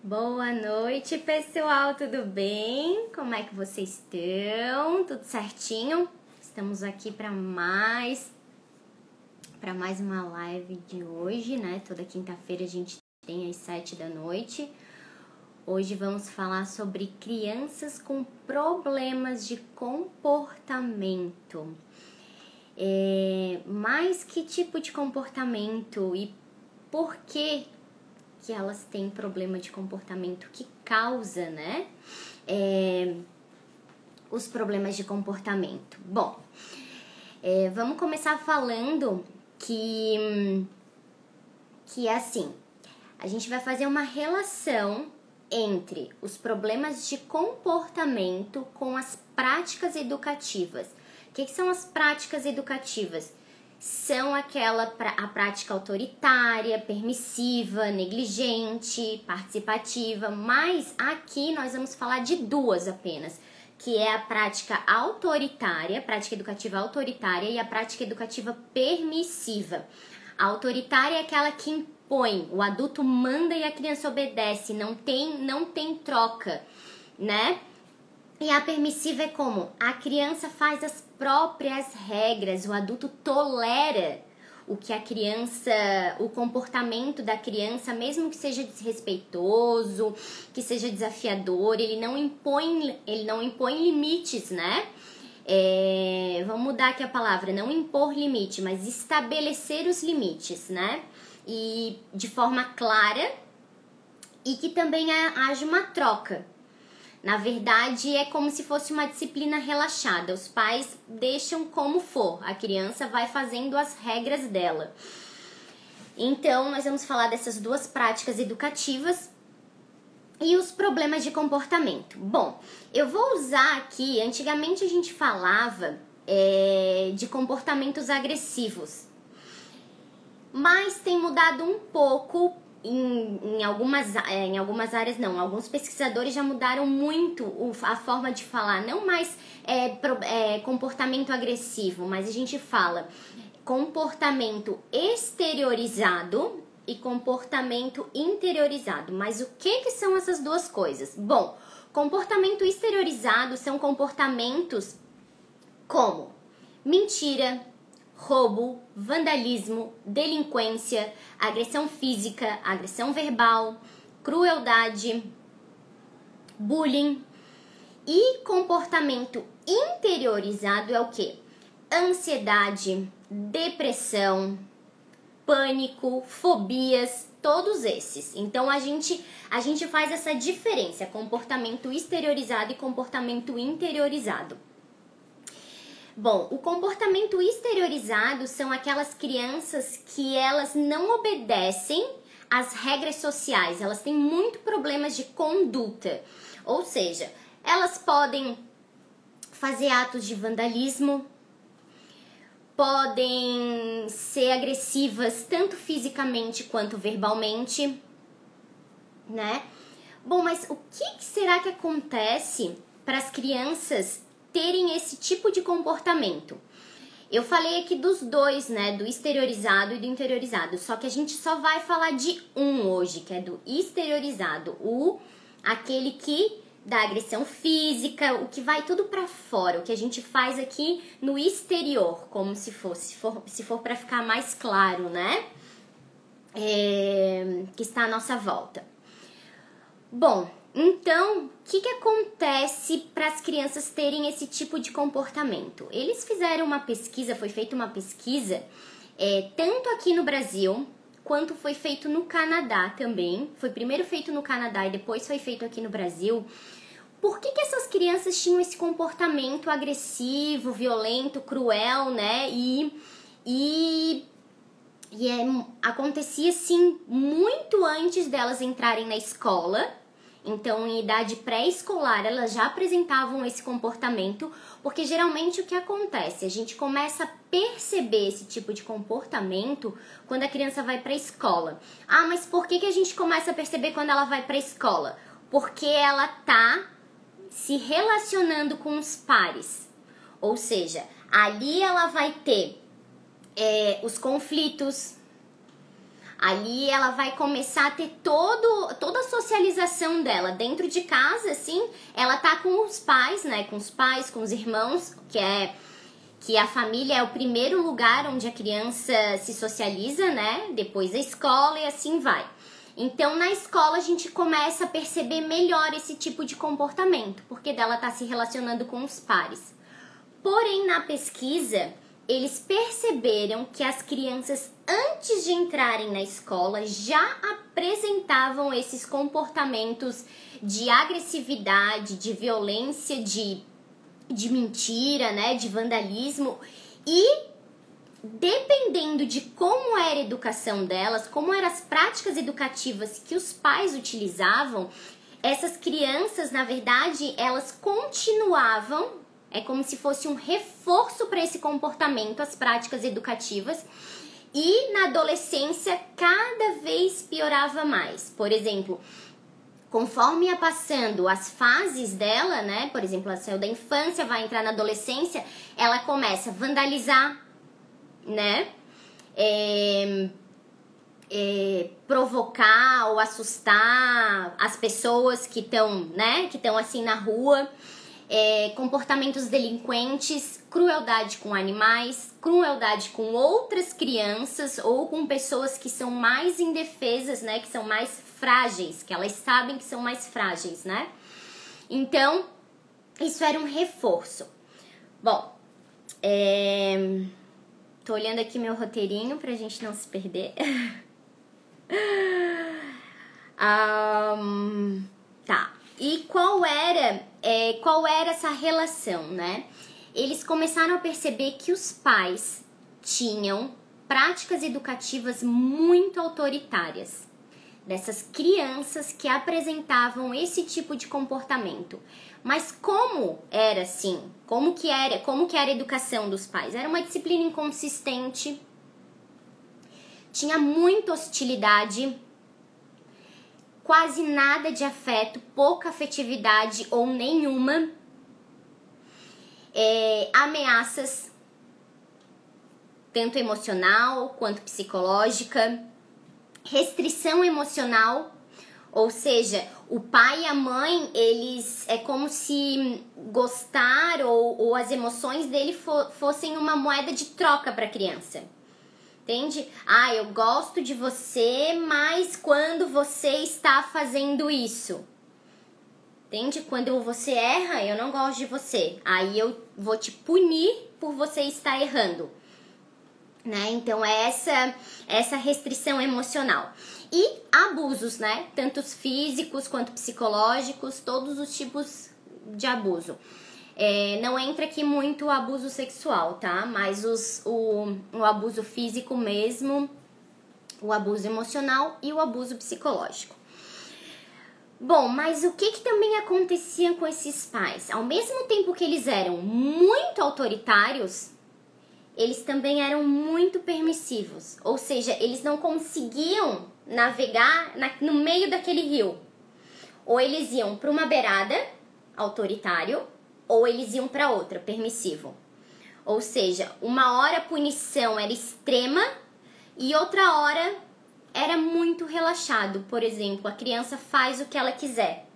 Boa noite, pessoal, tudo bem? Como é que vocês estão? Tudo certinho? Estamos aqui para mais uma live de hoje, né? Toda quinta-feira a gente tem às 7 da noite. Hoje vamos falar sobre crianças com problemas de comportamento. Mas que tipo de comportamento e por que elas têm problema de comportamento que causa, né? Os problemas de comportamento. Bom, vamos começar falando que assim, a gente vai fazer uma relação entre os problemas de comportamento com as práticas educativas. O que são as práticas educativas? São a prática autoritária, permissiva, negligente, participativa, mas aqui nós vamos falar de duas apenas, que é a prática autoritária, prática educativa autoritária e a prática educativa permissiva. A autoritária é aquela que impõe, o adulto manda e a criança obedece, não tem troca, né? E a permissiva é como a criança faz as próprias regras, o adulto tolera o comportamento da criança, mesmo que seja desrespeitoso, que seja desafiador, ele não impõe limites, né? Vamos mudar aqui a palavra, não impor limite, mas estabelecer os limites, né? E de forma clara e que também haja uma troca. Na verdade, é como se fosse uma disciplina relaxada. Os pais deixam como for, a criança vai fazendo as regras dela. Então, nós vamos falar dessas duas práticas educativas e os problemas de comportamento. Bom, eu vou usar aqui, antigamente a gente falava de comportamentos agressivos, mas tem mudado um pouco. Em algumas áreas não, alguns pesquisadores já mudaram muito a forma de falar, não mais comportamento agressivo, mas a gente fala comportamento exteriorizado e comportamento interiorizado. Mas o que são essas duas coisas? Bom, comportamento exteriorizado são comportamentos como mentira, roubo, vandalismo, delinquência, agressão física, agressão verbal, crueldade, bullying. E comportamento interiorizado é o quê? Ansiedade, depressão, pânico, fobias, todos esses. Então a gente faz essa diferença, comportamento exteriorizado e comportamento interiorizado. Bom, o comportamento exteriorizado são aquelas crianças que elas não obedecem às regras sociais, elas têm muito problemas de conduta, ou seja, elas podem fazer atos de vandalismo, podem ser agressivas tanto fisicamente quanto verbalmente, né? Bom, mas o que será que acontece para as crianças terem esse tipo de comportamento? Eu falei aqui dos dois, né, do exteriorizado e do interiorizado, só que a gente só vai falar de um hoje, que é do exteriorizado, aquele que dá agressão física, o que vai tudo pra fora, o que a gente faz aqui no exterior, como se for para ficar mais claro, né, que está à nossa volta. Bom, então, o que acontece para as crianças terem esse tipo de comportamento? Eles fizeram uma pesquisa, foi feita uma pesquisa, tanto aqui no Brasil, quanto foi feito no Canadá também. Foi primeiro feito no Canadá e depois foi feito aqui no Brasil. Por que essas crianças tinham esse comportamento agressivo, violento, cruel, né? Acontecia, assim, muito antes delas entrarem na escola. Então, em idade pré-escolar, elas já apresentavam esse comportamento, porque geralmente o que acontece? A gente começa a perceber esse tipo de comportamento quando a criança vai para a escola. Ah, mas por que a gente começa a perceber quando ela vai para a escola? Porque ela tá se relacionando com os pares. Ou seja, ali ela vai ter os conflitos, Ali ela vai começar a ter toda a socialização dela. Dentro de casa, assim, ela tá com os pais, né? Com os pais, com os irmãos, que a família é o primeiro lugar onde a criança se socializa, né? Depois a escola e assim vai. Então, na escola, a gente começa a perceber melhor esse tipo de comportamento, porque dela tá se relacionando com os pares. Porém, na pesquisa, eles perceberam que as crianças, antes de entrarem na escola, já apresentavam esses comportamentos de agressividade, de violência, de mentira, né, de vandalismo. E dependendo de como era a educação delas, como eram as práticas educativas que os pais utilizavam, essas crianças, na verdade, elas continuavam. É como se fosse um reforço para esse comportamento, as práticas educativas. E na adolescência, cada vez piorava mais. Por exemplo, conforme ia passando as fases dela, né? Por exemplo, ela saiu da infância, vai entrar na adolescência, ela começa a vandalizar, né? Provocar ou assustar as pessoas que estão, né? Que estão assim na rua. Comportamentos delinquentes, crueldade com animais, crueldade com outras crianças ou com pessoas que são mais indefesas, né, que são mais frágeis, que elas sabem que são mais frágeis, né? Então, isso era um reforço. Bom, tô olhando aqui meu roteirinho pra gente não se perder. Tá. E qual era essa relação, né? Eles começaram a perceber que os pais tinham práticas educativas muito autoritárias dessas crianças que apresentavam esse tipo de comportamento. Mas como era assim? Como que era a educação dos pais? Era uma disciplina inconsistente, tinha muita hostilidade, quase nada de afeto, pouca afetividade ou nenhuma, ameaças, tanto emocional quanto psicológica, restrição emocional, ou seja, o pai e a mãe, eles é como se gostar ou as emoções dele fossem uma moeda de troca para a criança. Entende? Eu gosto de você, mas quando você está fazendo isso. Entende? Quando você erra, eu não gosto de você. Aí eu vou te punir por você estar errando. Né? Então é essa restrição emocional. E abusos, né? Tanto físicos quanto psicológicos, todos os tipos de abuso. Não entra aqui muito o abuso sexual, tá? Mas o abuso físico mesmo, o abuso emocional e o abuso psicológico. Bom, mas o que também acontecia com esses pais? Ao mesmo tempo que eles eram muito autoritários, eles também eram muito permissivos. Ou seja, eles não conseguiam navegar no meio daquele rio. Ou eles iam para uma beirada, autoritário, ou eles iam para outra, permissivo. Ou seja, uma hora a punição era extrema e outra hora era muito relaxado. Por exemplo, a criança faz o que ela quiser.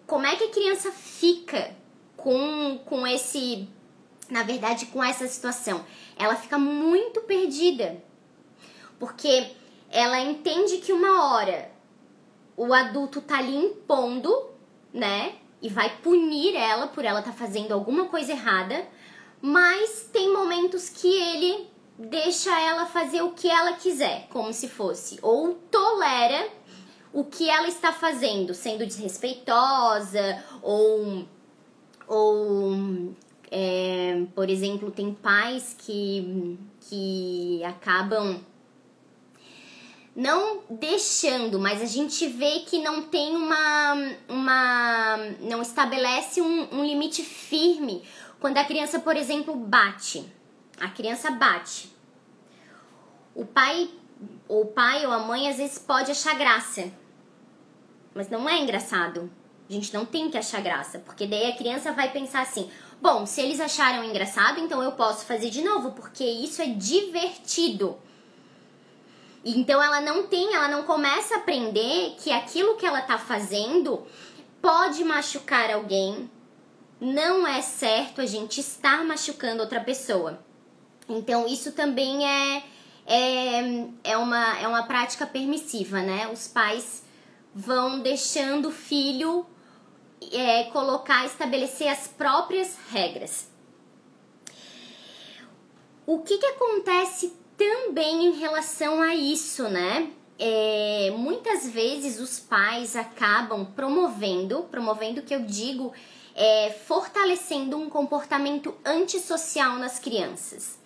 Como é que a criança fica com esse, na verdade, com essa situação? Ela fica muito perdida. Porque ela entende que uma hora o adulto tá ali impondo, né? E vai punir ela por ela estar fazendo alguma coisa errada, mas tem momentos que ele deixa ela fazer o que ela quiser, como se fosse, ou tolera o que ela está fazendo, sendo desrespeitosa, por exemplo, tem pais que acabam não deixando, mas a gente vê que não tem não estabelece um limite firme. Quando a criança, por exemplo, bate. A criança bate. O pai ou a mãe às vezes pode achar graça. Mas não é engraçado. A gente não tem que achar graça, porque daí a criança vai pensar assim: bom, se eles acharam engraçado, então eu posso fazer de novo, porque isso é divertido. Então ela não começa a aprender que aquilo que ela tá fazendo pode machucar alguém. Não é certo a gente estar machucando outra pessoa. Então isso também é uma prática permissiva, né? Os pais vão deixando o filho estabelecer as próprias regras. O que acontece também em relação a isso, né? Muitas vezes os pais acabam promovendo que eu digo, fortalecendo um comportamento antissocial nas crianças.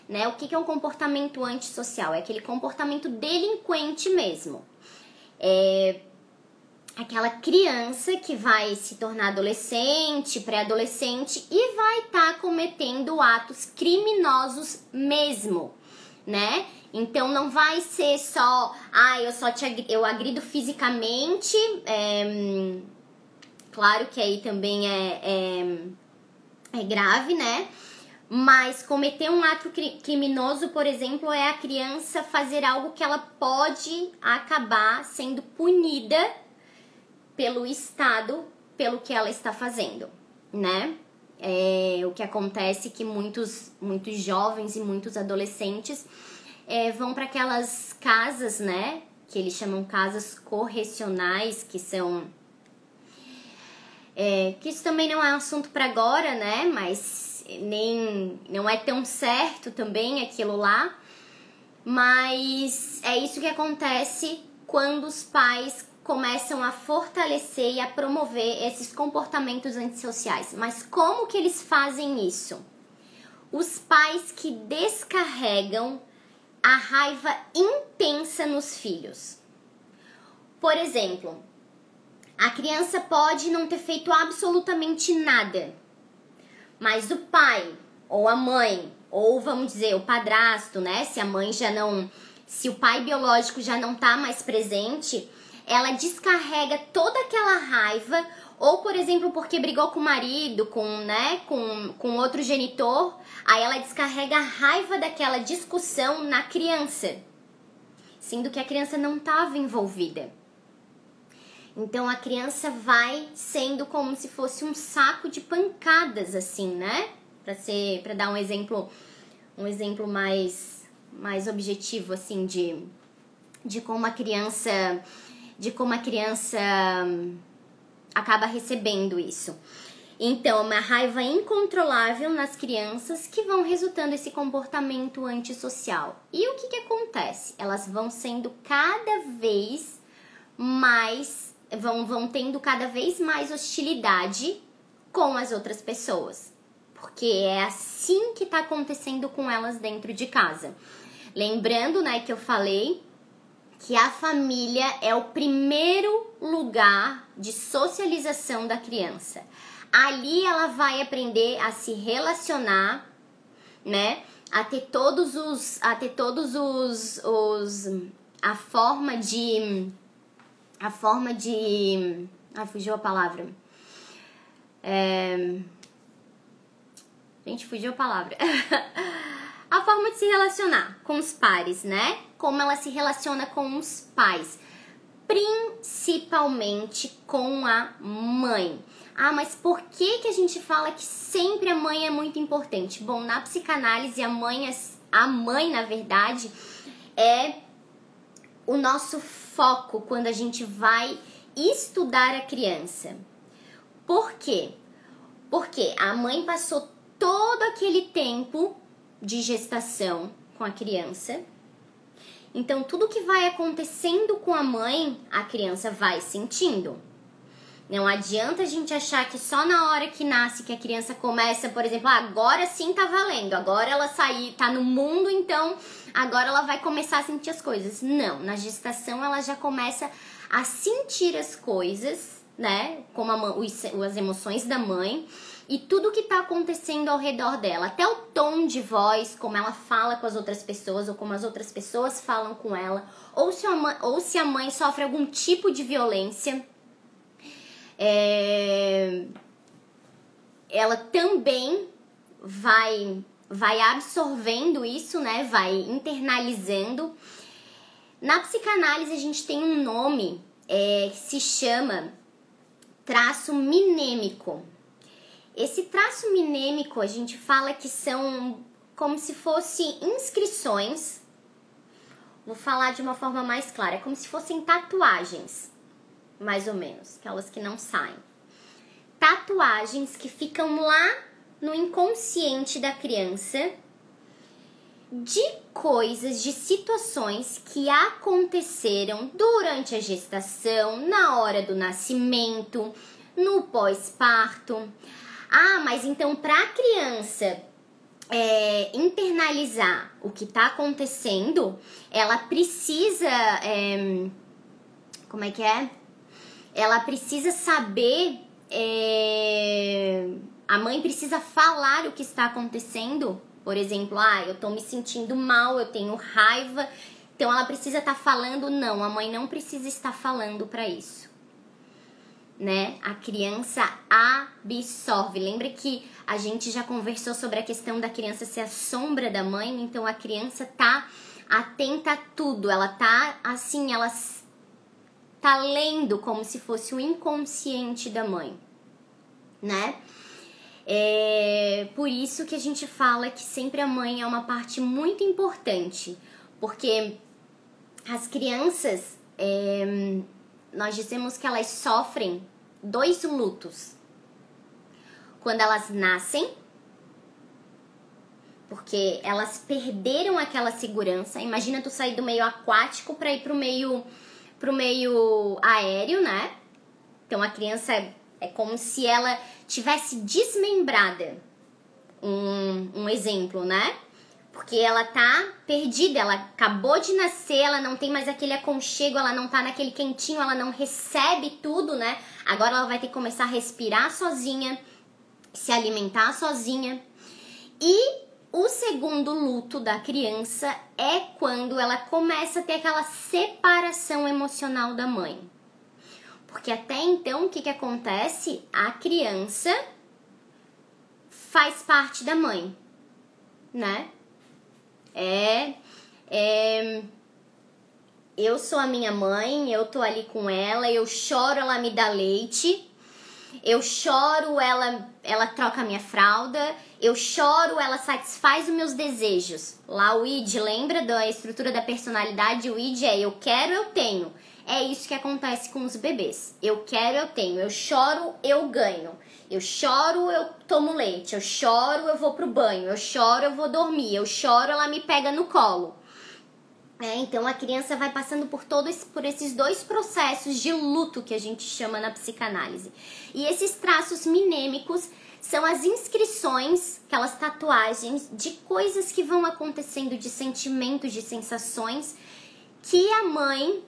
Né? O que é um comportamento antissocial? É aquele comportamento delinquente mesmo. Aquela criança que vai se tornar adolescente, pré-adolescente e vai estar cometendo atos criminosos mesmo, né? Então não vai ser só, eu agrido fisicamente, claro que aí também é grave, né? Mas cometer um ato criminoso, por exemplo, é a criança fazer algo que ela pode acabar sendo punida pelo Estado, pelo que ela está fazendo, né? O que acontece é que muitos jovens e muitos adolescentes vão para aquelas casas, né? Que eles chamam casas correcionais, que são... que isso também não é um assunto para agora, né? Mas não é tão certo também aquilo lá. Mas é isso que acontece quando os pais começam a fortalecer e a promover esses comportamentos antissociais. Mas como que eles fazem isso? Os pais que descarregam a raiva intensa nos filhos. Por exemplo, a criança pode não ter feito absolutamente nada, mas o pai ou a mãe, ou vamos dizer, o padrasto, né? Se o pai biológico já não tá mais presente, ela descarrega toda aquela raiva, ou por exemplo, porque brigou com o marido, com outro genitor, aí ela descarrega a raiva daquela discussão na criança, sendo que a criança não estava envolvida. Então a criança vai sendo como se fosse um saco de pancadas, assim, né? Para dar um exemplo mais objetivo, assim, de como a criança acaba recebendo isso. Então, uma raiva incontrolável nas crianças que vão resultando esse comportamento antissocial. E o que acontece? Elas vão sendo cada vez mais, vão tendo cada vez mais hostilidade com as outras pessoas. Porque é assim que está acontecendo com elas dentro de casa. Lembrando, né, que eu falei que a família é o primeiro lugar de socialização da criança. Ali ela vai aprender a se relacionar, né? A forma de... Ai, fugiu a palavra. Gente, fugiu a palavra. A forma de se relacionar com os pares, né? Como ela se relaciona com os pais. Principalmente com a mãe. Ah, mas por que a gente fala que sempre a mãe é muito importante? Bom, na psicanálise, a mãe, na verdade, é o nosso foco quando a gente vai estudar a criança. Por quê? Porque a mãe passou todo aquele tempo de gestação com a criança. Então, tudo que vai acontecendo com a mãe, a criança vai sentindo. Não adianta a gente achar que só na hora que nasce que a criança começa, por exemplo, agora sim tá valendo, agora ela tá no mundo, então agora ela vai começar a sentir as coisas. Não, na gestação ela já começa a sentir as coisas, né? Como as emoções da mãe e tudo que tá acontecendo ao redor dela. Até o tom de voz, como ela fala com as outras pessoas ou como as outras pessoas falam com ela. Ou se a mãe sofre algum tipo de violência. Ela também vai absorvendo isso, né? Vai internalizando. Na psicanálise a gente tem um nome que se chama traço minêmico. Esse traço minêmico a gente fala que são como se fossem inscrições. Vou falar de uma forma mais clara, como se fossem tatuagens, mais ou menos, aquelas que não saem. Tatuagens que ficam lá no inconsciente da criança de coisas, de situações que aconteceram durante a gestação, na hora do nascimento, no pós-parto. Ah, mas então para a criança internalizar o que está acontecendo, ela precisa, como é que é? Ela precisa saber, a mãe precisa falar o que está acontecendo. Por exemplo, eu tô me sentindo mal, eu tenho raiva, então ela precisa estar falando. Não, a mãe não precisa estar falando para isso, né? A criança absorve. Lembra que a gente já conversou sobre a questão da criança ser a sombra da mãe? Então a criança tá atenta a tudo, ela tá assim, ela tá lendo como se fosse o inconsciente da mãe, né? Por isso que a gente fala que sempre a mãe é uma parte muito importante, porque as crianças, nós dizemos que elas sofrem 2 lutos. Quando elas nascem, porque elas perderam aquela segurança. Imagina tu sair do meio aquático para ir pro meio aéreo, né? Então a criança é como se ela tivesse desmembrada. Um exemplo, né? Porque ela tá perdida, ela acabou de nascer, ela não tem mais aquele aconchego, ela não tá naquele quentinho, ela não recebe tudo, né? Agora ela vai ter que começar a respirar sozinha, se alimentar sozinha. E o segundo luto da criança é quando ela começa a ter aquela separação emocional da mãe. Porque até então, o que acontece? A criança faz parte da mãe, né? Eu sou a minha mãe, eu tô ali com ela, eu choro, ela me dá leite, eu choro, ela troca a minha fralda, eu choro, ela satisfaz os meus desejos. Lá o id, lembra da estrutura da personalidade? O id é eu quero, eu tenho. É isso que acontece com os bebês. Eu quero, eu tenho. Eu choro, eu ganho. Eu choro, eu tomo leite. Eu choro, eu vou pro banho. Eu choro, eu vou dormir. Eu choro, ela me pega no colo. Então a criança vai passando por esses 2 processos de luto que a gente chama na psicanálise. E esses traços minêmicos são as inscrições, aquelas tatuagens de coisas que vão acontecendo, de sentimentos, de sensações que a mãe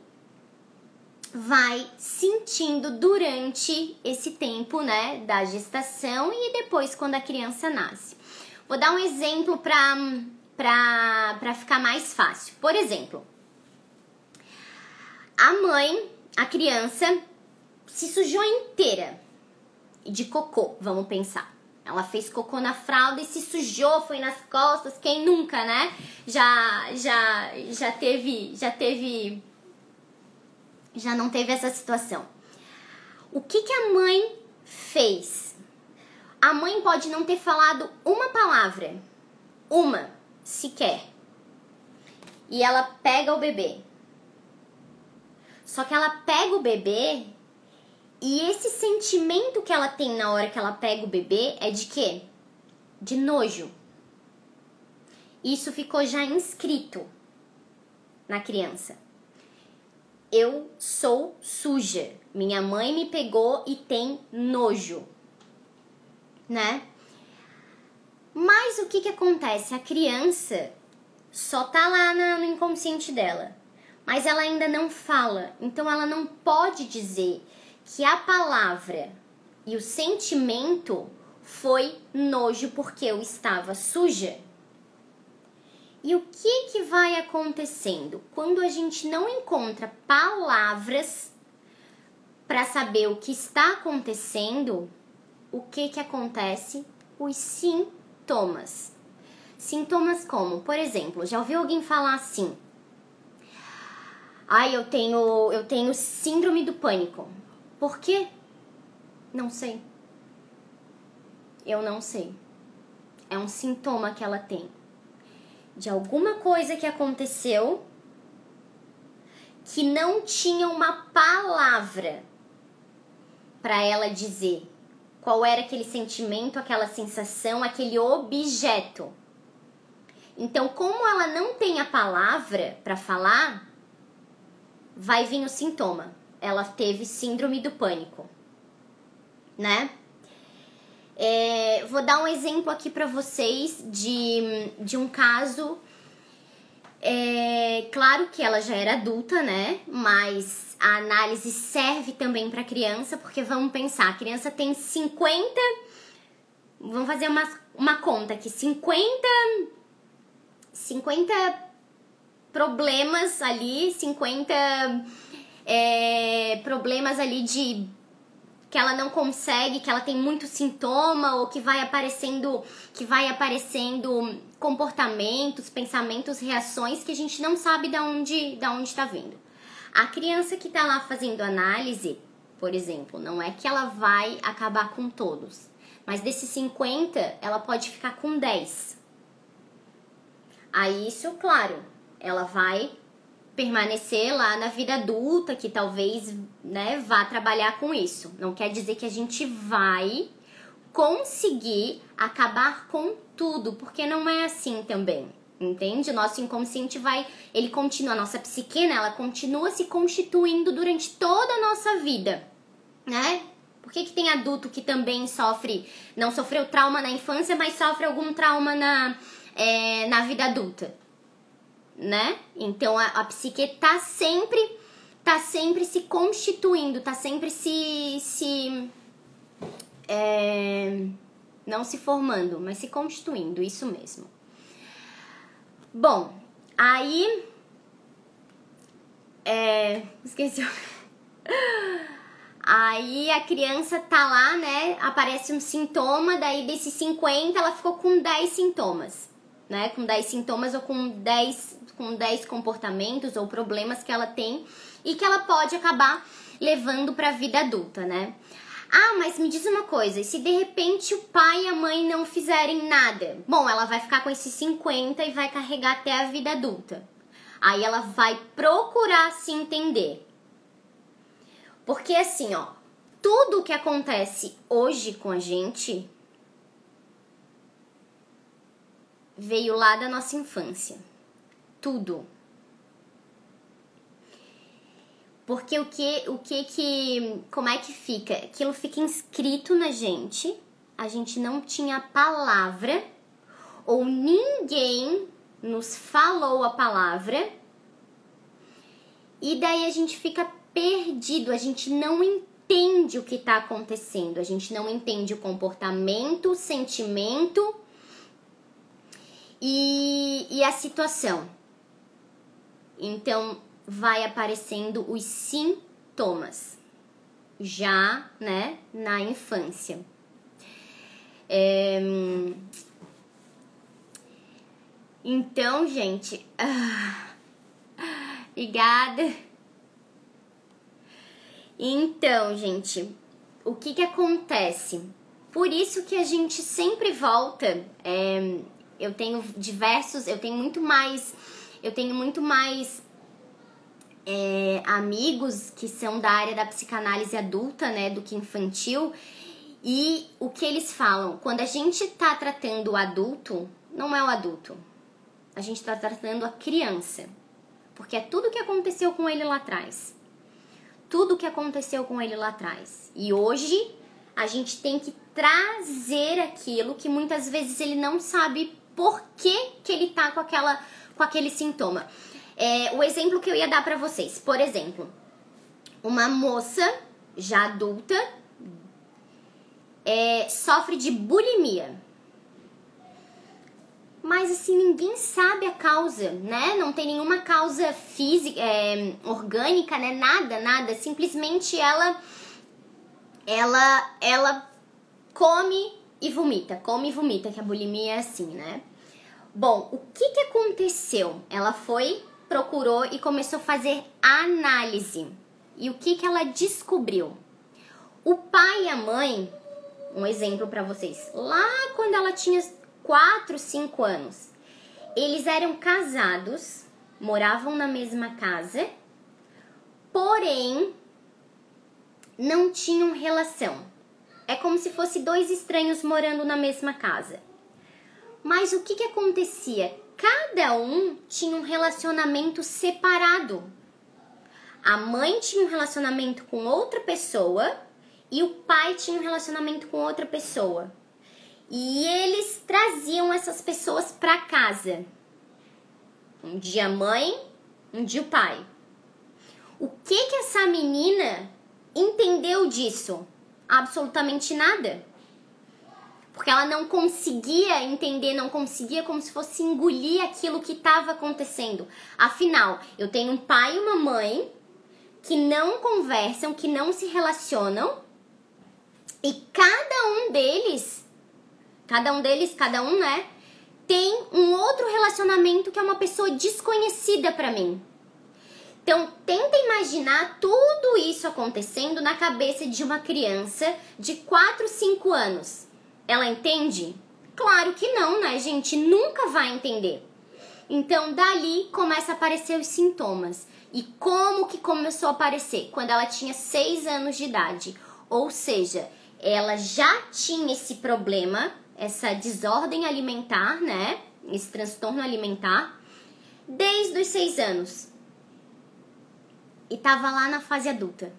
vai sentindo durante esse tempo, né, da gestação e depois quando a criança nasce. Vou dar um exemplo para ficar mais fácil. Por exemplo, a criança se sujou inteira de cocô, vamos pensar. Ela fez cocô na fralda e se sujou, foi nas costas. Quem nunca, né? Já não teve essa situação. O que a mãe fez? A mãe pode não ter falado uma palavra, uma sequer, e ela pega o bebê. Só que ela pega o bebê e esse sentimento que ela tem na hora que ela pega o bebê é de quê? De nojo. Isso ficou já inscrito na criança. Eu sou suja. Minha mãe me pegou e tem nojo, né? Mas o que acontece? A criança só tá lá no inconsciente dela, mas ela ainda não fala. Então ela não pode dizer que a palavra e o sentimento foi nojo porque eu estava suja. E o que vai acontecendo? Quando a gente não encontra palavras para saber o que está acontecendo, o que acontece? Os sintomas. Sintomas como, por exemplo, já ouviu alguém falar assim: Ai, eu tenho síndrome do pânico. Por quê? Não sei. Eu não sei. É um sintoma que ela tem. De alguma coisa que aconteceu que não tinha uma palavra para ela dizer qual era aquele sentimento, aquela sensação, aquele objeto. Então, como ela não tem a palavra para falar, vai vir o sintoma. Ela teve síndrome do pânico, né? Vou dar um exemplo aqui para vocês de um caso. Claro que ela já era adulta, né? Mas a análise serve também para criança, porque vamos pensar, a criança tem 50... Vamos fazer uma conta aqui, 50 problemas ali, 50 problemas ali de que ela não consegue, que ela tem muito sintoma, ou que vai aparecendo comportamentos, pensamentos, reações que a gente não sabe da onde está vindo. A criança que está lá fazendo análise, por exemplo, não é que ela vai acabar com todos, mas desses 50, ela pode ficar com 10. Aí isso, claro, ela vai permanecer lá na vida adulta, que talvez, né, vá trabalhar com isso. Não quer dizer que a gente vai conseguir acabar com tudo, porque não é assim também, entende? O nosso inconsciente ele continua, a nossa psique, né, ela continua se constituindo durante toda a nossa vida, né? Por que tem adulto que também não sofreu trauma na infância, mas sofre algum trauma na vida adulta, né? Então a psique tá sempre se constituindo, tá sempre não se formando, mas se constituindo, isso mesmo. Bom, aí esqueci. Aí a criança tá lá, né? Aparece um sintoma, daí desses 50 ela ficou com 10 sintomas, né? Com 10 sintomas ou com 10 comportamentos ou problemas que ela tem e que ela pode acabar levando pra vida adulta, né? Ah, mas me diz uma coisa, e se de repente o pai e a mãe não fizerem nada? Bom, ela vai ficar com esses 50 e vai carregar até a vida adulta. Aí ela vai procurar se entender. Porque assim, ó, tudo o que acontece hoje com a gente veio lá da nossa infância. Tudo. Porque como é que fica? Aquilo fica inscrito na gente, a gente não tinha palavra, ou ninguém nos falou a palavra, e daí a gente fica perdido, a gente não entende o que está acontecendo, a gente não entende o comportamento, o sentimento e a situação. Então, vai aparecendo os sintomas, já, né, na infância. Então, gente, obrigada. Então, gente, o que acontece? Por isso que a gente sempre volta. Eu tenho muito mais amigos que são da área da psicanálise adulta, né, do que infantil. E o que eles falam? Quando a gente tá tratando o adulto, não é o adulto. A gente tá tratando a criança. Porque é tudo que aconteceu com ele lá atrás. Tudo que aconteceu com ele lá atrás. E hoje a gente tem que trazer aquilo que muitas vezes ele não sabe por que ele tá com aquele sintoma. O exemplo que eu ia dar pra vocês. Por exemplo, uma moça já adulta sofre de bulimia. Mas assim, ninguém sabe a causa, né? Não tem nenhuma causa física, orgânica, né? Nada. Simplesmente ela come e vomita, que a bulimia é assim, né? Bom, o que aconteceu? Ela foi procurou e começou a fazer análise. E o que ela descobriu? O pai e a mãe, um exemplo para vocês, lá quando ela tinha 4, 5 anos, eles eram casados, moravam na mesma casa, porém não tinham relação. É como se fossem dois estranhos morando na mesma casa. Mas o que acontecia? Cada um tinha um relacionamento separado. A mãe tinha um relacionamento com outra pessoa e o pai tinha um relacionamento com outra pessoa. E eles traziam essas pessoas para casa. Um dia a mãe, um dia o pai. O que essa menina entendeu disso? Absolutamente nada. Porque ela não conseguia entender, não conseguia como se fosse engolir aquilo que estava acontecendo. Afinal, eu tenho um pai e uma mãe que não conversam, que não se relacionam, e cada um, né, tem um outro relacionamento que é uma pessoa desconhecida para mim. Então, tenta imaginar tudo isso acontecendo na cabeça de uma criança de 4, 5 anos. Ela entende? Claro que não, né, gente? Nunca vai entender. Então, dali começa a aparecer os sintomas. E como que começou a aparecer? Quando ela tinha 6 anos de idade. Ou seja, ela já tinha esse problema, essa desordem alimentar, né? Esse transtorno alimentar, desde os 6 anos. E tava lá na fase adulta.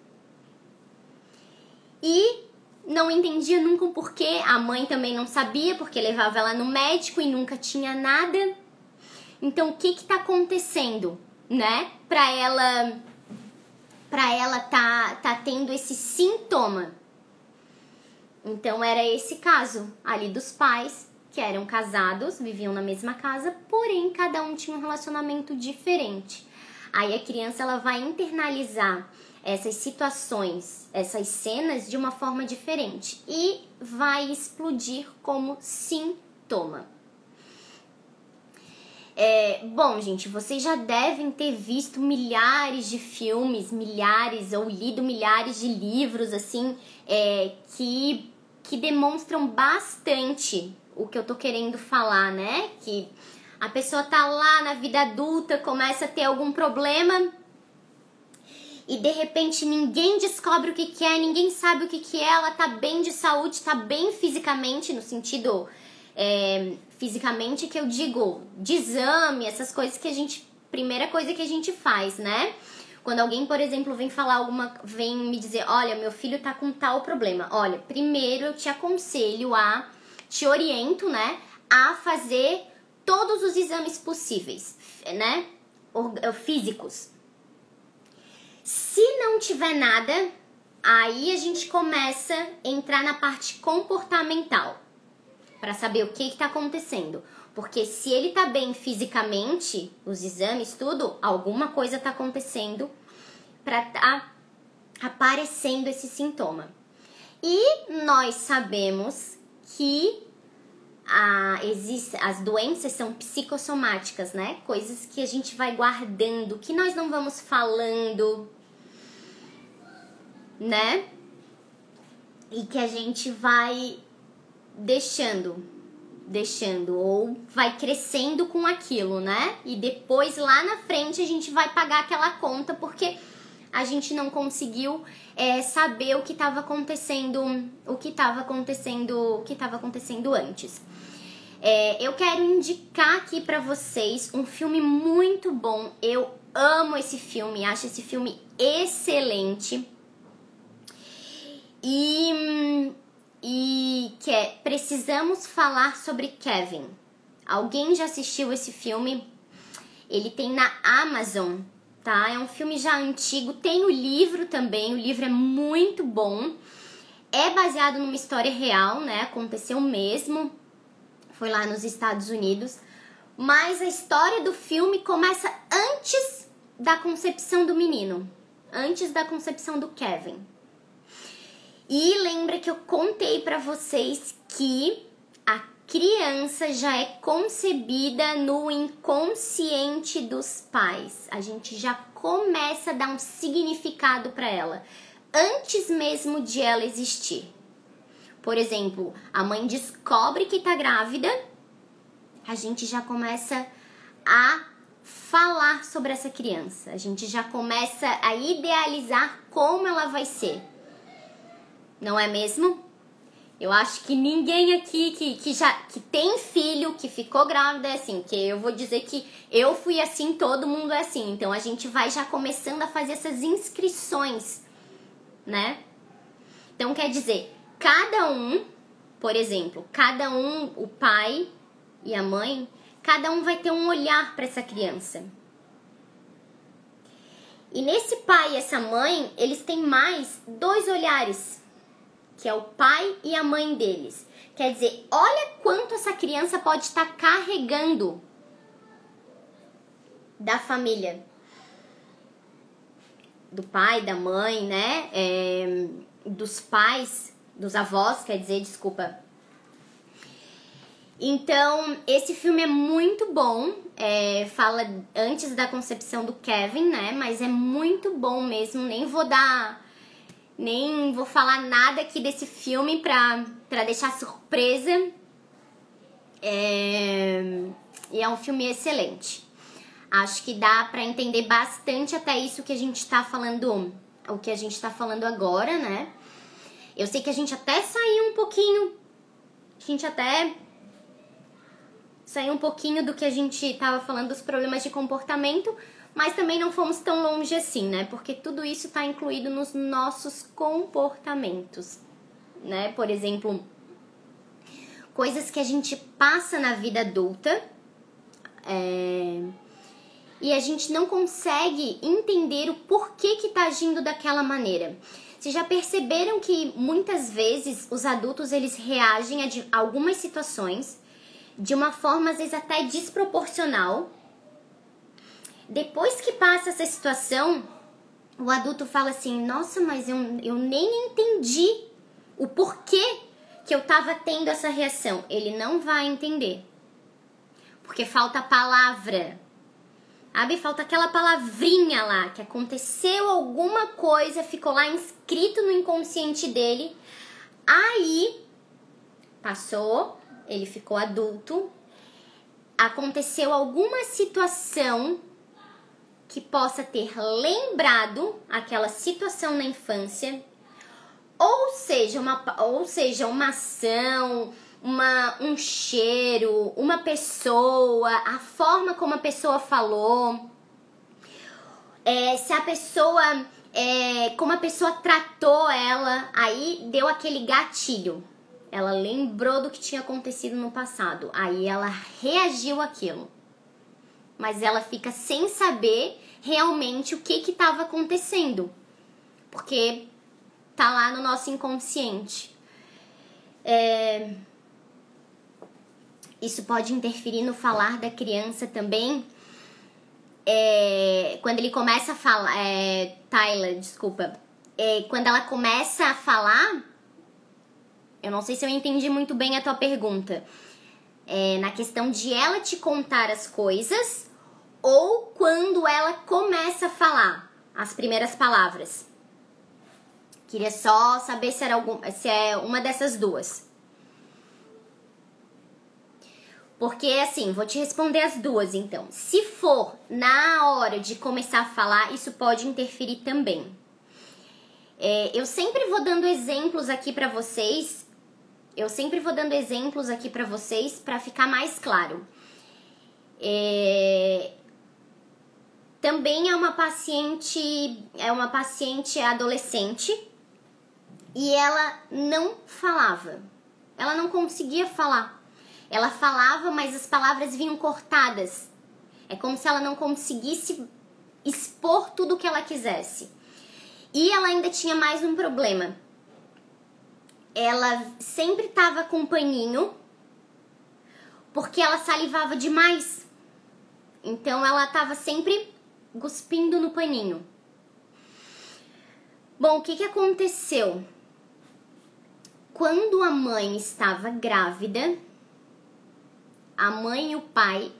E não entendia nunca o porquê. A mãe também não sabia, porque levava ela no médico e nunca tinha nada. Então, o que tá acontecendo, né? Pra ela tá tendo esse sintoma. Então, era esse caso ali dos pais, que eram casados, viviam na mesma casa, porém, cada um tinha um relacionamento diferente. Aí a criança ela vai internalizar essas situações, essas cenas de uma forma diferente e vai explodir como sintoma. Bom, gente, vocês já devem ter visto milhares de filmes, ou lido milhares de livros, assim, que demonstram bastante o que eu tô querendo falar, né? Que a pessoa tá lá na vida adulta, começa a ter algum problema e de repente ninguém descobre o que é, ninguém sabe o que é, ela tá bem de saúde, tá bem fisicamente, no sentido fisicamente que eu digo, de exame, essas coisas que primeira coisa que a gente faz, né? Quando alguém, por exemplo, vem me dizer, olha, meu filho tá com tal problema. Olha, primeiro eu te aconselho te oriento, né, a fazer todos os exames possíveis, né, físicos. Se não tiver nada, aí a gente começa a entrar na parte comportamental, para saber o que tá acontecendo. Porque se ele tá bem fisicamente, os exames, tudo, alguma coisa tá acontecendo para tá aparecendo esse sintoma. E nós sabemos que as doenças são psicossomáticas, né? Coisas que a gente vai guardando, que nós não vamos falando, né? E que a gente vai deixando ou vai crescendo com aquilo, né? E depois lá na frente a gente vai pagar aquela conta porque a gente não conseguiu saber o que estava acontecendo, antes. Eu quero indicar aqui pra vocês um filme muito bom. Eu amo esse filme, acho esse filme excelente. E que é Precisamos Falar sobre Kevin. Alguém já assistiu esse filme? Ele tem na Amazon, tá? É um filme já antigo, tem o livro também, o livro é muito bom. É baseado numa história real, né? Aconteceu mesmo, foi lá nos Estados Unidos. Mas a história do filme começa antes da concepção do menino, antes da concepção do Kevin. E lembra que eu contei pra vocês que a criança já é concebida no inconsciente dos pais. A gente já começa a dar um significado para ela, antes mesmo de ela existir. Por exemplo, a mãe descobre que tá grávida, a gente já começa a falar sobre essa criança. A gente já começa a idealizar como ela vai ser. Não é mesmo? Eu acho que ninguém aqui que tem filho, que ficou grávida é assim. Que eu vou dizer que eu fui assim, todo mundo é assim. Então a gente vai já começando a fazer essas inscrições, né? Então quer dizer, cada um, por exemplo, cada um, o pai e a mãe, cada um vai ter um olhar para essa criança. E nesse pai e essa mãe, eles têm mais 2 olhares, que é o pai e a mãe deles. Quer dizer, olha quanto essa criança pode estar carregando da família. Do pai, da mãe, né? Dos pais, dos avós, quer dizer, desculpa. Então, esse filme é muito bom. Fala antes da concepção do Kevin, né? Mas é muito bom mesmo. Nem vou falar nada aqui desse filme pra deixar surpresa. E é um filme excelente. Acho que dá pra entender bastante até isso que a gente tá falando, o que a gente tá falando agora, né? Eu sei que a gente até saiu um pouquinho, do que a gente tava falando dos problemas de comportamento, mas também não fomos tão longe assim, né? Porque tudo isso tá incluído nos nossos comportamentos, né? Por exemplo, coisas que a gente passa na vida adulta, e a gente não consegue entender o porquê que tá agindo daquela maneira. Vocês já perceberam que muitas vezes os adultos eles reagem a algumas situações de uma forma às vezes até desproporcional? Depois que passa essa situação, o adulto fala assim, nossa, mas eu nem entendi o porquê que eu tava tendo essa reação. Ele não vai entender. Porque falta a palavra. Sabe? Falta aquela palavrinha lá, que aconteceu alguma coisa, ficou lá inscrito no inconsciente dele. Aí, passou, ele ficou adulto, aconteceu alguma situação que possa ter lembrado aquela situação na infância, ou seja, uma ação, um cheiro, uma pessoa, a forma como a pessoa falou, se a pessoa, como a pessoa tratou ela, aí deu aquele gatilho. Ela lembrou do que tinha acontecido no passado, aí ela reagiu àquilo. Mas ela fica sem saber realmente o que estava acontecendo, porque tá lá no nosso inconsciente. Isso pode interferir no falar da criança também. Quando ele começa a falar, Tyler, desculpa. Quando ela começa a falar, eu não sei se eu entendi muito bem a tua pergunta. Na questão de ela te contar as coisas, ou quando ela começa a falar as primeiras palavras. Queria só saber se é uma dessas duas. Porque, assim, vou te responder as duas, então. Se for na hora de começar a falar, isso pode interferir também. Eu sempre vou dando exemplos aqui pra vocês. Pra ficar mais claro. Também é uma paciente adolescente e ela não falava. Ela não conseguia falar. Ela falava, mas as palavras vinham cortadas. É como se ela não conseguisse expor tudo o que ela quisesse. E ela ainda tinha mais um problema. Ela sempre estava com um paninho, porque ela salivava demais. Então ela estava sempre cuspindo no paninho. Bom, o que aconteceu? Quando a mãe estava grávida, a mãe e o pai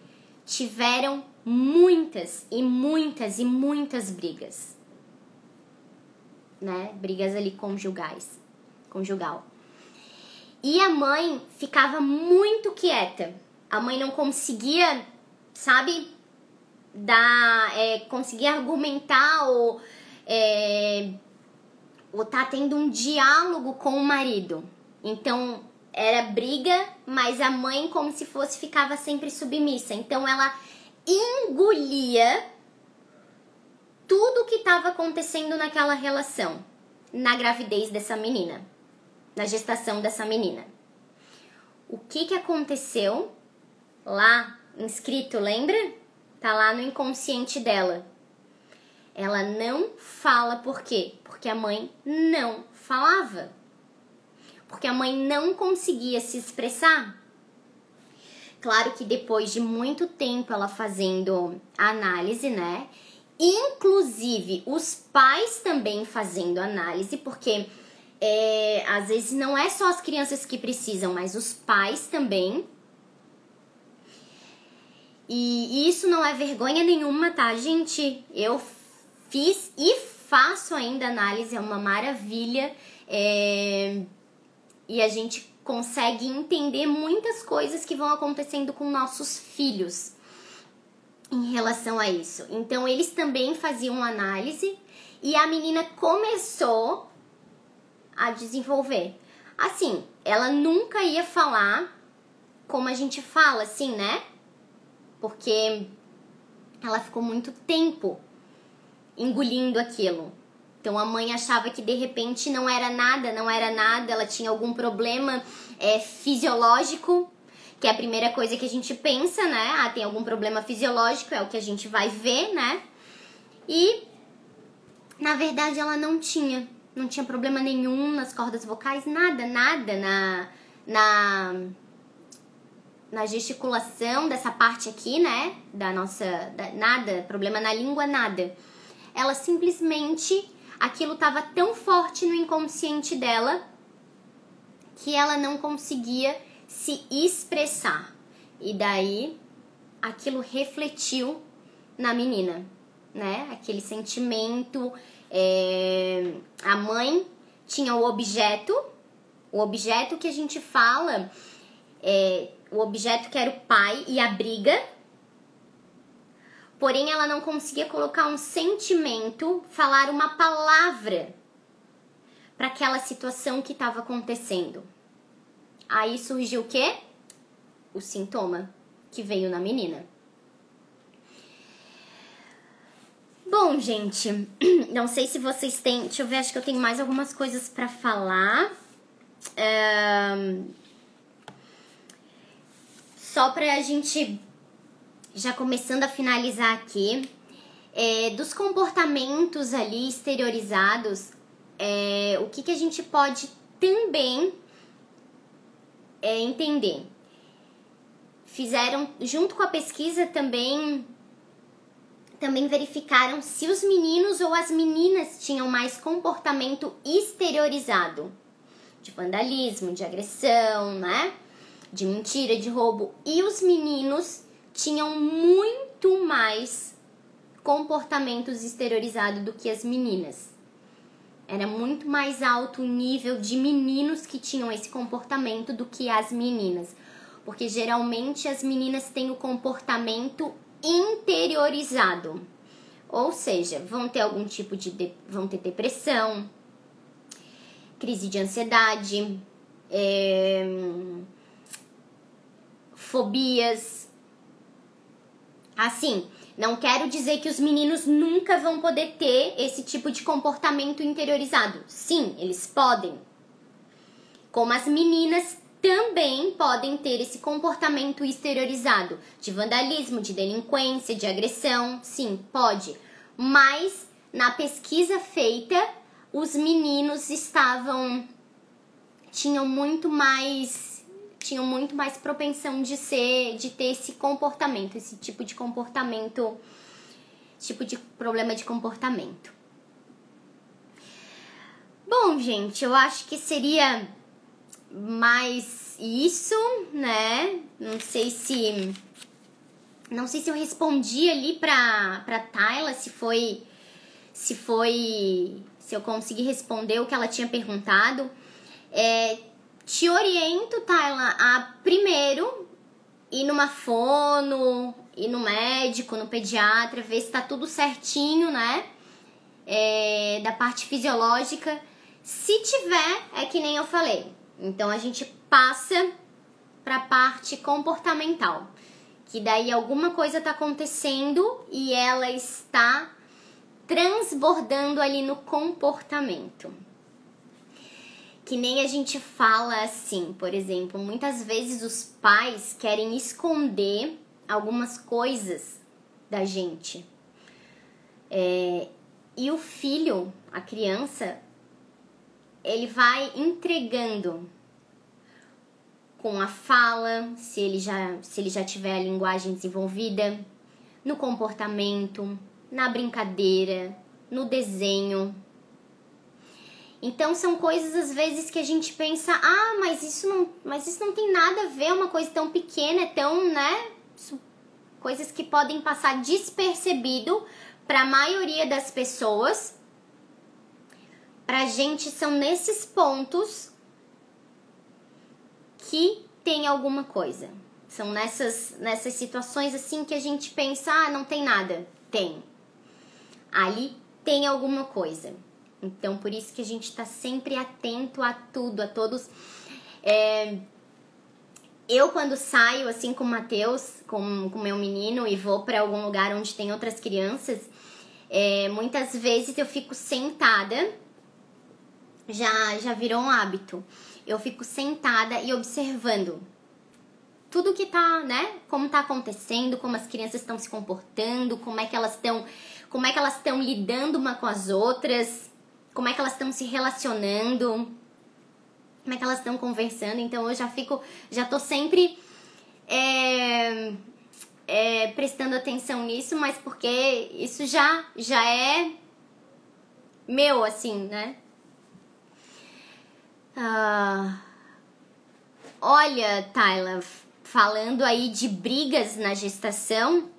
tiveram muitas e muitas e muitas brigas, né? Brigas ali conjugal. E a mãe ficava muito quieta. A mãe não conseguia, sabe, conseguir argumentar ou tá tendo um diálogo com o marido. Então, era briga, mas a mãe como se fosse ficava sempre submissa. Então, ela engolia tudo que estava acontecendo naquela relação, na gravidez dessa menina, na gestação dessa menina. O que aconteceu lá, inscrito, lembra? Tá lá no inconsciente dela. Ela não fala por quê? Porque a mãe não falava. Porque a mãe não conseguia se expressar. Claro que depois de muito tempo ela fazendo análise, né? Inclusive os pais também fazendo análise, porque às vezes não é só as crianças que precisam, mas os pais também. E isso não é vergonha nenhuma, tá, gente? Eu fiz e faço ainda análise, é uma maravilha. E a gente consegue entender muitas coisas que vão acontecendo com nossos filhos em relação a isso. Então, eles também faziam análise e a menina começou a desenvolver. Assim, ela nunca ia falar como a gente fala, assim, né? Porque ela ficou muito tempo engolindo aquilo. Então, a mãe achava que, de repente, não era nada, ela tinha algum problema fisiológico, que é a primeira coisa que a gente pensa, né? Ah, tem algum problema fisiológico, é o que a gente vai ver, né? E, na verdade, ela não tinha problema nenhum nas cordas vocais, nada na gesticulação dessa parte aqui, né? Nada, problema na língua, nada. Ela simplesmente, aquilo estava tão forte no inconsciente dela que ela não conseguia se expressar. E daí, aquilo refletiu na menina, né? Aquele sentimento. A mãe tinha o objeto que a gente fala, o objeto que era o pai e a briga. Porém, ela não conseguia colocar um sentimento, falar uma palavra para aquela situação que estava acontecendo. Aí surgiu o quê? O sintoma que veio na menina. Bom, gente, não sei se vocês têm... Deixa eu ver, acho que eu tenho mais algumas coisas para falar. Só pra gente... Já começando a finalizar aqui, dos comportamentos ali exteriorizados, o que a gente pode também entender. Fizeram, junto com a pesquisa também verificaram se os meninos ou as meninas tinham mais comportamento exteriorizado, de vandalismo, de agressão, né? De mentira, de roubo, e os meninos tinham muito mais comportamentos exteriorizados do que as meninas. Era muito mais alto o nível de meninos que tinham esse comportamento do que as meninas. Porque geralmente as meninas têm o comportamento interiorizado. Ou seja, vão ter algum tipo de... vão ter depressão, crise de ansiedade, fobias. Assim, não quero dizer que os meninos nunca vão poder ter esse tipo de comportamento interiorizado. Sim, eles podem. Como as meninas também podem ter esse comportamento exteriorizado de vandalismo, de delinquência, de agressão. Sim, pode. Mas, na pesquisa feita, os meninos tinham muito mais propensão de ter esse comportamento, esse tipo de comportamento, tipo de problema de comportamento. Bom, gente, eu acho que seria mais isso, né? Não sei se eu respondi ali pra Tayla, se eu consegui responder o que ela tinha perguntado. Te oriento, Tayla, a primeiro ir numa fono, ir no médico, no pediatra, ver se tá tudo certinho, né? Da parte fisiológica. Se tiver, é que nem eu falei. Então a gente passa pra parte comportamental. Que daí alguma coisa tá acontecendo e ela está transbordando ali no comportamento. Que nem a gente fala assim, por exemplo, muitas vezes os pais querem esconder algumas coisas da gente. E o filho, a criança, ele vai entregando com a fala, se ele já tiver a linguagem desenvolvida, no comportamento, na brincadeira, no desenho. Então são coisas às vezes que a gente pensa, mas isso não tem nada a ver, é uma coisa tão pequena, é tão, né? Coisas que podem passar despercebido para a maioria das pessoas. Pra gente são nesses pontos que tem alguma coisa. São nessas situações assim que a gente pensa, não tem nada. Tem. Ali tem alguma coisa. Então, por isso que a gente tá sempre atento a tudo, a todos. Eu, quando saio, assim, com o Matheus, com o meu menino, e vou pra algum lugar onde tem outras crianças, muitas vezes eu fico sentada, já virou um hábito. Eu fico sentada e observando tudo que tá, né? Como tá acontecendo, como as crianças estão se comportando, como é que elas estão lidando uma com as outras, como é que elas estão se relacionando, como é que elas estão conversando. Então eu já tô sempre prestando atenção nisso, mas porque isso já é meu, assim, né? Olha, Tayla, falando aí de brigas na gestação,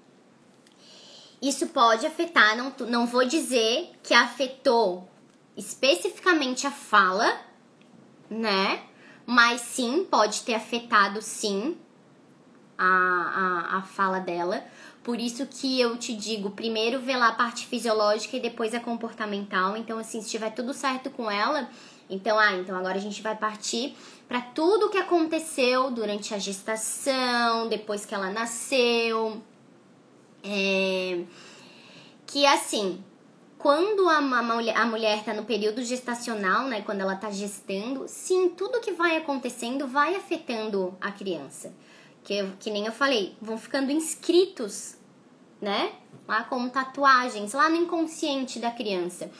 isso pode afetar, não vou dizer que afetou especificamente a fala, né? Mas sim, pode ter afetado sim a fala dela. Por isso que eu te digo, primeiro vê lá a parte fisiológica e depois a comportamental. Então, assim, se estiver tudo certo com ela, então agora a gente vai partir para tudo que aconteceu durante a gestação, depois que ela nasceu. Que assim, quando a mulher tá no período gestacional, né, quando ela tá gestando, sim, tudo que vai acontecendo vai afetando a criança. Que nem eu falei, vão ficando inscritos, né, lá como tatuagens, lá no inconsciente da criança.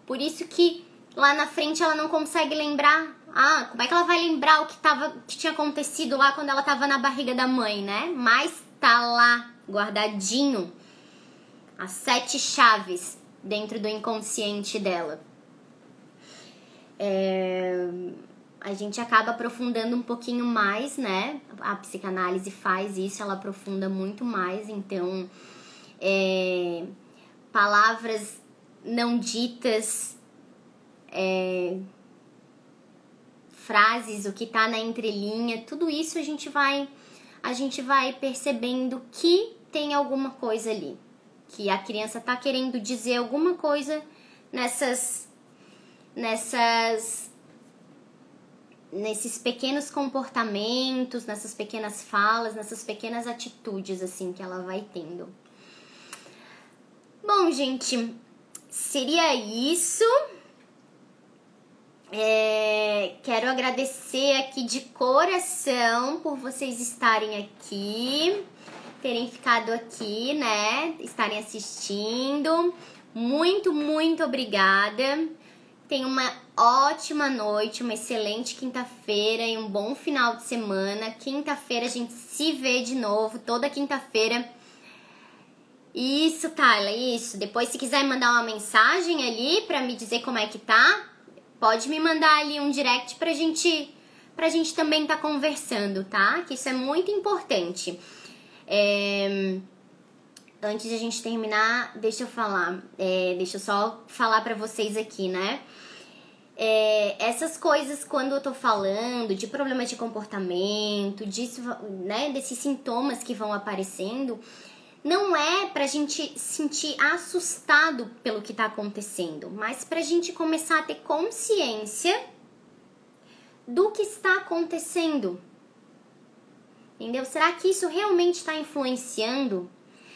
Por isso que lá na frente ela não consegue lembrar. Como é que ela vai lembrar o que tinha acontecido lá quando ela tava na barriga da mãe, né? Mas tá lá, guardadinho, as 7 chaves dentro do inconsciente dela. A gente acaba aprofundando um pouquinho mais, né? A psicanálise faz isso, ela aprofunda muito mais. Então, palavras não ditas, frases, o que tá na entrelinha, tudo isso a gente vai percebendo que tem alguma coisa ali, que a criança tá querendo dizer alguma coisa nesses pequenos comportamentos, nessas pequenas falas, nessas pequenas atitudes assim que ela vai tendo. Bom, gente, seria isso. Quero agradecer aqui de coração por vocês estarem aqui, terem ficado aqui, né? Estarem assistindo. Muito, muito obrigada. Tenha uma ótima noite, uma excelente quinta-feira e um bom final de semana. Quinta-feira a gente se vê de novo, toda quinta-feira. Isso, Tayla, isso. Depois, se quiser mandar uma mensagem ali pra me dizer como é que tá, pode me mandar ali um direct pra gente pra gente também tá conversando, tá? Que isso é muito importante. Antes de a gente terminar, deixa eu só falar pra vocês aqui, né? Essas coisas, quando eu tô falando de problema de comportamento, disso, né, desses sintomas que vão aparecendo, não é pra gente sentir assustado pelo que tá acontecendo, mas pra gente começar a ter consciência do que está acontecendo. Entendeu? Será que isso realmente está influenciando?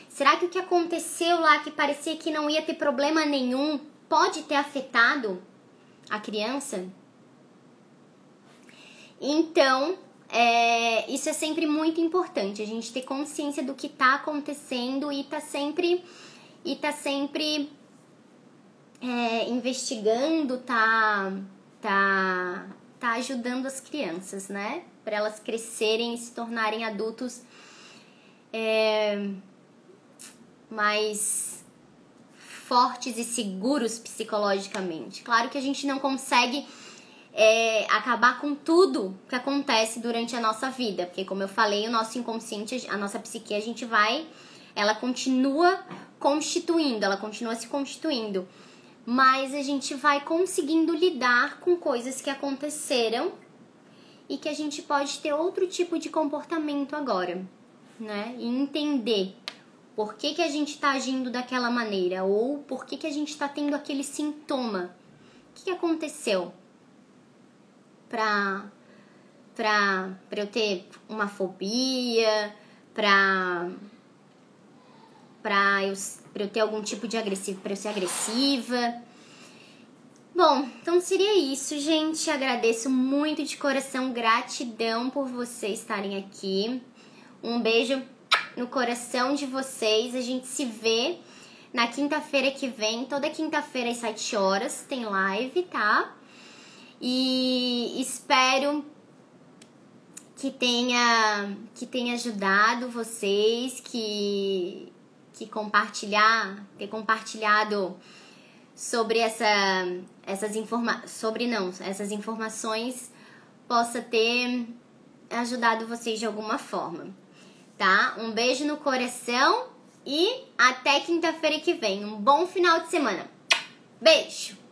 Será que o que aconteceu lá, que parecia que não ia ter problema nenhum, pode ter afetado a criança? Então, isso é sempre muito importante, a gente ter consciência do que tá acontecendo e tá sempre investigando, tá ajudando as crianças, né? Para elas crescerem e se tornarem adultos mais fortes e seguros psicologicamente. Claro que a gente não consegue acabar com tudo que acontece durante a nossa vida, porque, como eu falei, o nosso inconsciente, a nossa psique, ela continua se constituindo, mas a gente vai conseguindo lidar com coisas que aconteceram e que a gente pode ter outro tipo de comportamento agora, né? E entender por que a gente tá agindo daquela maneira, ou por que a gente tá tendo aquele sintoma. O que aconteceu pra eu ter uma fobia, pra eu ter algum tipo de agressivo, pra eu ser agressiva. Bom, então seria isso, gente. Agradeço muito de coração, gratidão por vocês estarem aqui. Um beijo no coração de vocês. A gente se vê na quinta-feira que vem. Toda quinta-feira às 7 horas tem live, tá? E espero que tenha ajudado vocês, ter compartilhado sobre essas informações possa ter ajudado vocês de alguma forma, tá? Um beijo no coração e até quinta-feira que vem. Um bom final de semana. Beijo!